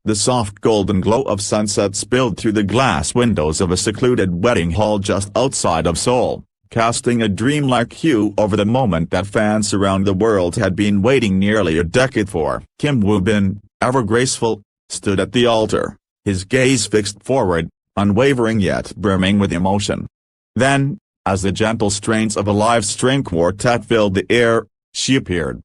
The soft golden glow of sunset spilled through the glass windows of a secluded wedding hall just outside of Seoul, casting a dreamlike hue over the moment that fans around the world had been waiting nearly a decade for. Kim Woo-bin, ever graceful, stood at the altar, his gaze fixed forward, unwavering yet brimming with emotion. Then, as the gentle strains of a live string quartet filled the air, she appeared.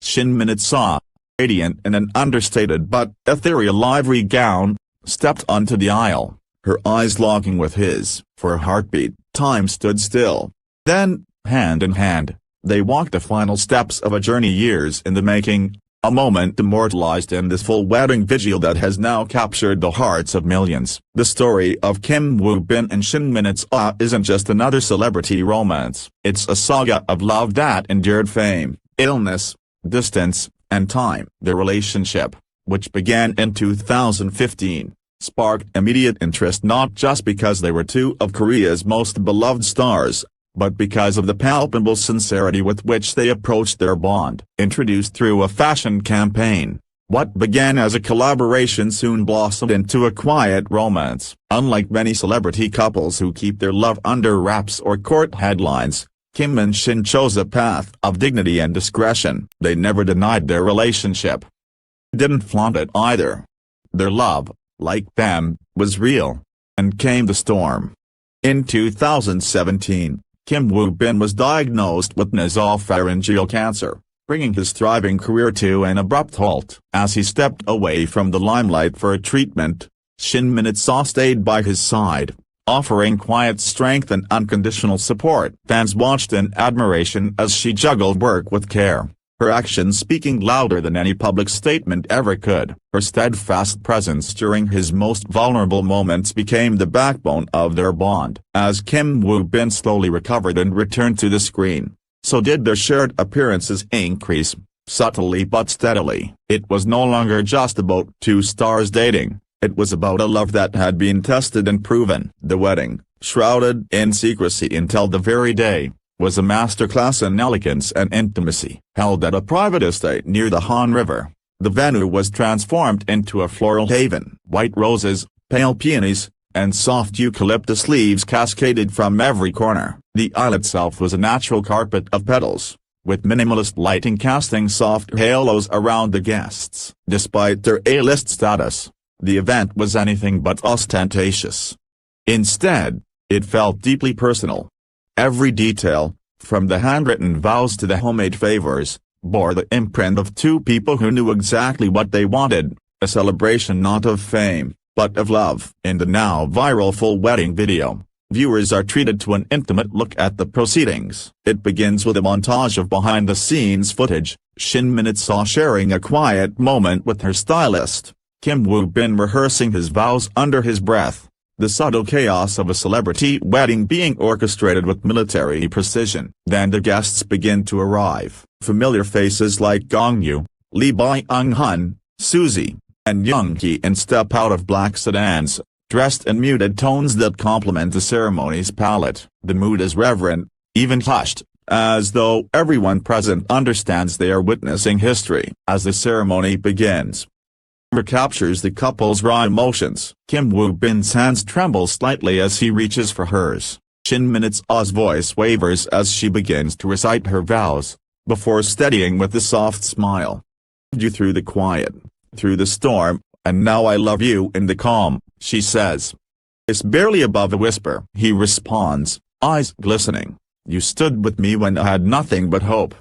Shin saw, radiant in an understated but ethereal livery gown, stepped onto the aisle, her eyes locking with his. For a heartbeat, time stood still. Then, hand in hand, they walked the final steps of a journey years in the making, a moment immortalized in this full wedding vigil that has now captured the hearts of millions. The story of Kim Woo-bin and Shin isn't just another celebrity romance. It's a saga of love that endured fame, illness, distance, and time. Their relationship, which began in 2015, sparked immediate interest not just because they were two of Korea's most beloved stars, but because of the palpable sincerity with which they approached their bond. Introduced through a fashion campaign, what began as a collaboration soon blossomed into a quiet romance. Unlike many celebrity couples who keep their love under wraps or court headlines, Kim and Shin chose a path of dignity and discretion. They never denied their relationship. Didn't flaunt it either. Their love, like them, was real. And came the storm. In 2017, Kim Woo-bin was diagnosed with nasopharyngeal cancer, bringing his thriving career to an abrupt halt. As he stepped away from the limelight for a treatment, Shin stayed by his side, offering quiet strength and unconditional support. Fans watched in admiration as she juggled work with care, her actions speaking louder than any public statement ever could. Her steadfast presence during his most vulnerable moments became the backbone of their bond. As Kim Woo-bin slowly recovered and returned to the screen, so did their shared appearances increase, subtly but steadily. It was no longer just about two stars dating. It was about a love that had been tested and proven. The wedding, shrouded in secrecy until the very day, was a masterclass in elegance and intimacy. Held at a private estate near the Han River, the venue was transformed into a floral haven. White roses, pale peonies, and soft eucalyptus leaves cascaded from every corner. The aisle itself was a natural carpet of petals, with minimalist lighting casting soft halos around the guests. Despite their A-list status, the event was anything but ostentatious. Instead, it felt deeply personal. Every detail, from the handwritten vows to the homemade favors, bore the imprint of two people who knew exactly what they wanted, a celebration not of fame, but of love. In the now viral full wedding video, viewers are treated to an intimate look at the proceedings. It begins with a montage of behind-the-scenes footage, Shin sharing a quiet moment with her stylist, Kim Woo-bin rehearsing his vows under his breath, the subtle chaos of a celebrity wedding being orchestrated with military precision. Then the guests begin to arrive. Familiar faces like Gong-yu, Lee Byung-hun, Suzy, and Young-hee step out of black sedans, dressed in muted tones that complement the ceremony's palette. The mood is reverent, even hushed, as though everyone present understands they are witnessing history. As the ceremony begins, captures the couple's raw emotions. Kim Woo-bin's hands tremble slightly as he reaches for hers. Shin voice wavers as she begins to recite her vows, before steadying with a soft smile. "You through the quiet, through the storm, and now I love you in the calm," she says. It's barely above a whisper. He responds, eyes glistening. "You stood with me when I had nothing but hope.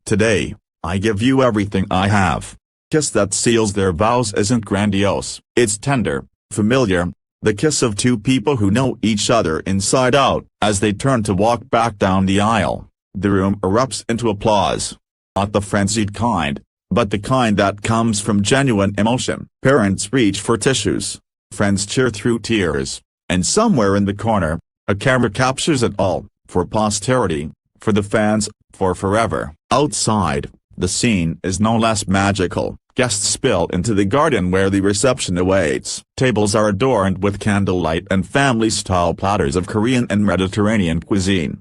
Today, I give you everything I have." Kiss that seals their vows isn't grandiose. It's tender, familiar, the kiss of two people who know each other inside out. As they turn to walk back down the aisle, the room erupts into applause. Not the frenzied kind, but the kind that comes from genuine emotion. Parents reach for tissues, friends cheer through tears, and somewhere in the corner, a camera captures it all, for posterity, for the fans, for forever. Outside, the scene is no less magical. Guests spill into the garden where the reception awaits. Tables are adorned with candlelight and family-style platters of Korean and Mediterranean cuisine.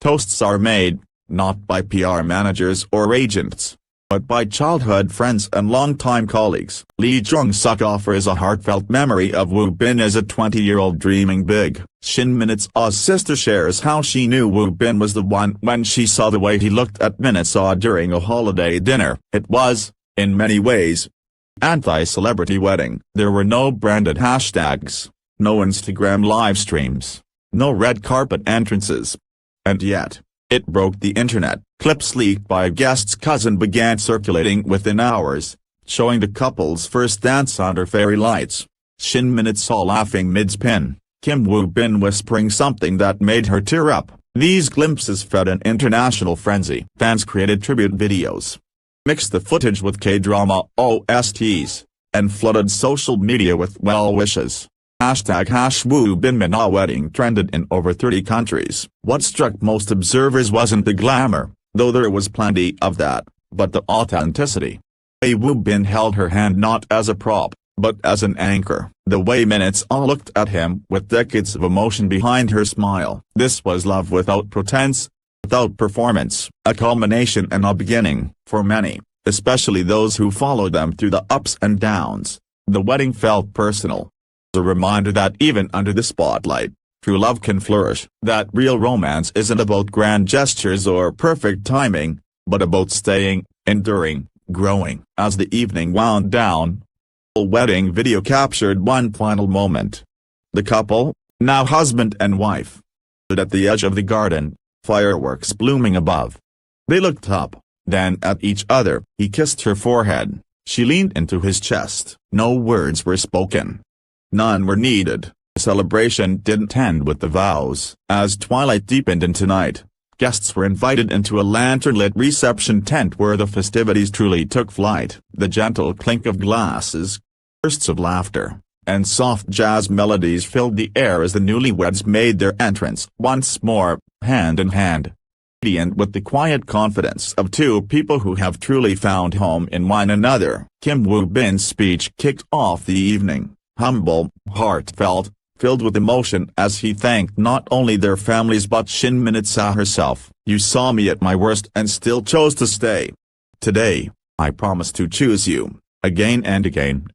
Toasts are made, not by PR managers or agents, but by childhood friends and longtime colleagues. Lee Jung-suk offers a heartfelt memory of Woo Bin as a 20-year-old dreaming big. Shin Min-se's sister shares how she knew Woo Bin was the one when she saw the way he looked at Min-se during a holiday dinner. It was, in many ways, anti-celebrity wedding. There were no branded hashtags, no Instagram live streams, no red carpet entrances. And yet, it broke the internet. Clips leaked by a guest's cousin began circulating within hours, showing the couple's first dance under fairy lights. Shin Min-se laughing mid-spin, Kim Woo Bin whispering something that made her tear up. These glimpses fed an international frenzy. Fans created tribute videos, mixed the footage with K-drama OSTs, and flooded social media with well wishes. #WooBinMina wedding trended in over 30 countries. What struck most observers wasn't the glamour, though there was plenty of that, but the authenticity. Woo Bin held her hand not as a prop, but as an anchor. The way Min-se looked at him with decades of emotion behind her smile. This was love without pretense, without performance, a culmination and a beginning. For many, especially those who followed them through the ups and downs, the wedding felt personal. A reminder that even under the spotlight, true love can flourish. That real romance isn't about grand gestures or perfect timing, but about staying, enduring, growing. As the evening wound down, a wedding video captured one final moment. The couple, now husband and wife, stood at the edge of the garden, fireworks blooming above. They looked up, then at each other. He kissed her forehead, she leaned into his chest. No words were spoken. None were needed. The celebration didn't end with the vows. As twilight deepened into night, guests were invited into a lantern-lit reception tent where the festivities truly took flight. The gentle clink of glasses, bursts of laughter, and soft jazz melodies filled the air as the newlyweds made their entrance once more, hand in hand. Radiant with the quiet confidence of two people who have truly found home in one another. Kim Woo Bin's speech kicked off the evening. Humble, heartfelt, filled with emotion as he thanked not only their families but Shin Min-se herself. You saw me at my worst and still chose to stay. Today, I promise to choose you, again and again.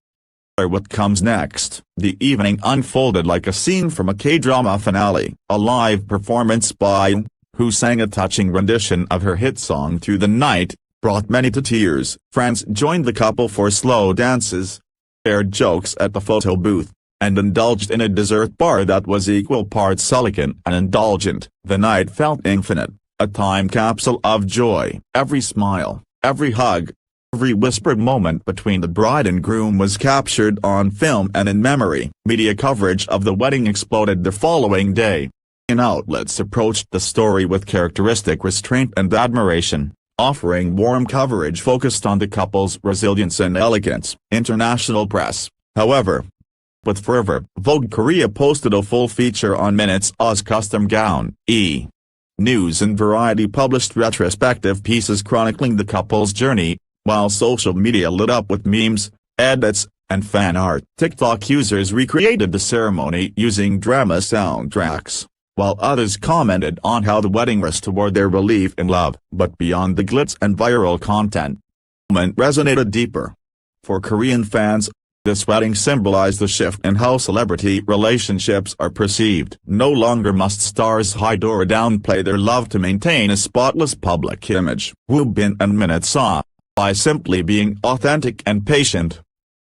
What comes next? The evening unfolded like a scene from a K-drama finale. A live performance by who sang a touching rendition of her hit song Through the Night, brought many to tears. Friends joined the couple for slow dances, shared jokes at the photo booth, and indulged in a dessert bar that was equal parts elegant and indulgent. The night felt infinite, a time capsule of joy. Every smile, every hug, every whispered moment between the bride and groom was captured on film and in memory. Media coverage of the wedding exploded the following day. Outlets approached the story with characteristic restraint and admiration, offering warm coverage focused on the couple's resilience and elegance. International press, however, with fervor. Vogue Korea posted a full feature on Min-se's custom gown. News and Variety published retrospective pieces chronicling the couple's journey, while social media lit up with memes, edits, and fan art. TikTok users recreated the ceremony using drama soundtracks, while others commented on how the wedding restored their belief in love. But beyond the glitz and viral content, the moment resonated deeper. For Korean fans, this wedding symbolized the shift in how celebrity relationships are perceived. No longer must stars hide or downplay their love to maintain a spotless public image. Woo Bin and Min-se, by simply being authentic and patient,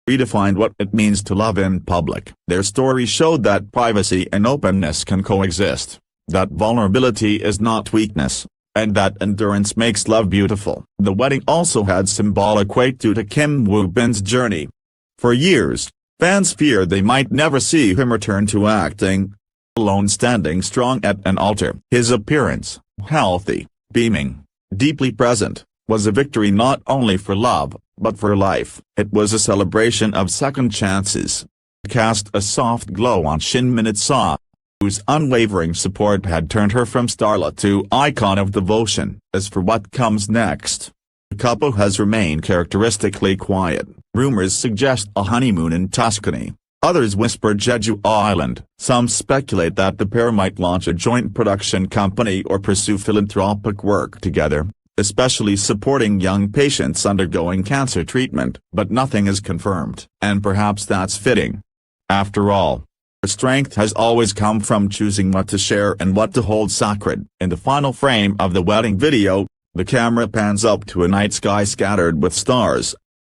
redefined what it means to love in public. Their story showed that privacy and openness can coexist, that vulnerability is not weakness, and that endurance makes love beautiful. The wedding also had symbolic weight due to Kim Woo Bin's journey. For years, fans feared they might never see him return to acting, alone standing strong at an altar. His appearance, healthy, beaming, deeply present, was a victory not only for love, but for life. It was a celebration of second chances. It cast a soft glow on Shin Min-se, whose unwavering support had turned her from starlet to icon of devotion. As for what comes next, the couple has remained characteristically quiet. Rumors suggest a honeymoon in Tuscany. Others whisper Jeju Island. Some speculate that the pair might launch a joint production company or pursue philanthropic work together. especially supporting young patients undergoing cancer treatment. But nothing is confirmed, and perhaps that's fitting. After all, her strength has always come from choosing what to share and what to hold sacred. In the final frame of the wedding video, the camera pans up to a night sky scattered with stars.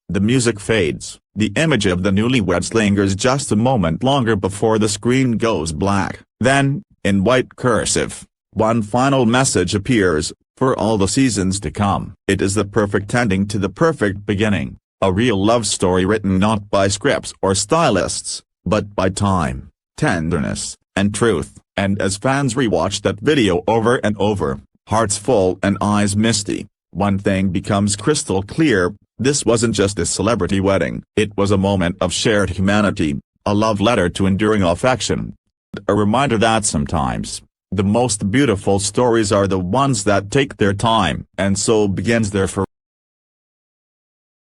The music fades, the image of the newlyweds lingers just a moment longer before the screen goes black. Then, in white cursive, one final message appears: for all the seasons to come. It is the perfect ending to the perfect beginning, a real love story written not by scripts or stylists, but by time, tenderness, and truth. And as fans rewatch that video over and over, hearts full and eyes misty, one thing becomes crystal clear: this wasn't just a celebrity wedding. It was a moment of shared humanity, a love letter to enduring affection. A reminder that sometimes, the most beautiful stories are the ones that take their time. And so begins their